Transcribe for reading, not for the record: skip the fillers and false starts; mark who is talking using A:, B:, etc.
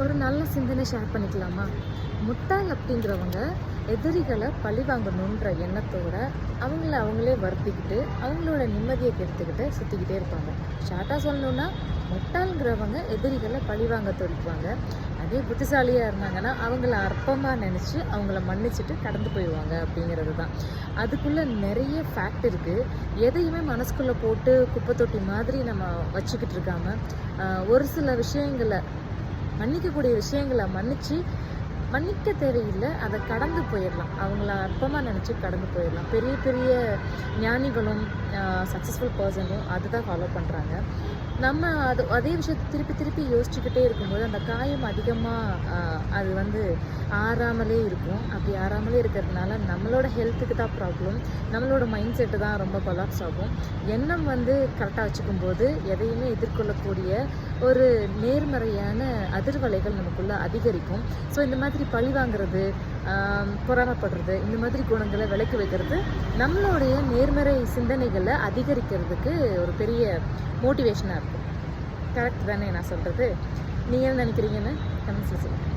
A: ஒரு நல்ல சிந்தனை ஷேர் பண்ணிக்கலாமா? முட்டாள் அப்படிங்கிறவங்க எதிரிகளை பழி வாங்கணுன்ற எண்ணத்தோட அவங்களே வருத்திக்கிட்டு அவங்களோட நிம்மதியை கெடுத்துக்கிட்டு சுற்றிக்கிட்டே இருப்பாங்க. ஷார்ட்டாக சொல்லணுன்னா, முட்டாள்ங்கிறவங்க எதிரிகளை பழி வாங்க துடிப்பாங்க. அதே புத்திசாலியாக இருந்தாங்கன்னா அவங்கள அற்பமாக நினச்சி அவங்கள மன்னிச்சுட்டு கடந்து போயிடுவாங்க அப்படிங்கிறது தான். அதுக்குள்ளே நிறைய ஃபேக்ட் இருக்குது. எதையுமே மனசுக்குள்ளே போட்டு குப்பை தொட்டி மாதிரி நம்ம வச்சுக்கிட்டு இருக்காமல் ஒரு சில விஷயங்களை மன்னிக்கக்கூடிய விஷயங்களை மன்னிக்க தேவையில்லை, அதை கடந்து போயிடலாம். அவங்கள அற்பமாக நினச்சி கடந்து போயிடலாம். பெரிய பெரிய ஞானிகளும் சக்ஸஸ்ஃபுல் பர்சனும் அதுதான் ஃபாலோ பண்ணுறாங்க. நம்ம அதே விஷயத்தை திருப்பி திருப்பி யோசிச்சுக்கிட்டே இருக்கும்போது அந்த காயம் அதிகமாக அது ஆறாமலே இருக்கும். அப்படி ஆறாமலே இருக்கிறதுனால நம்மளோட ஹெல்த்துக்கு தான் ப்ராப்ளம், நம்மளோட மைண்ட் செட்டு தான் ரொம்ப கொலாப்ஸ் ஆகும். எண்ணம் கரெக்டாக வச்சுக்கும் போது எதையுமே எதிர்கொள்ளக்கூடிய ஒரு நேர்மறையான அதிர்வலைகள் நமக்குள்ளே அதிகரிக்கும். ஸோ இந்த மாதிரி பழி வாங்குறது, பொறாமப்படுறது, இந்த மாதிரி குணங்களை விலக்கி வைக்கிறது நம்மளுடைய நேர்மறை சிந்தனைகளை அதிகரிக்கிறதுக்கு ஒரு பெரிய மோட்டிவேஷனாக இருக்கும். கரெக்ட் தானே நான் சொல்கிறது? நீங்கள் என்ன நினைக்கிறீங்கன்னு கமெண்ட்ஸில் சொல்லுங்கள்.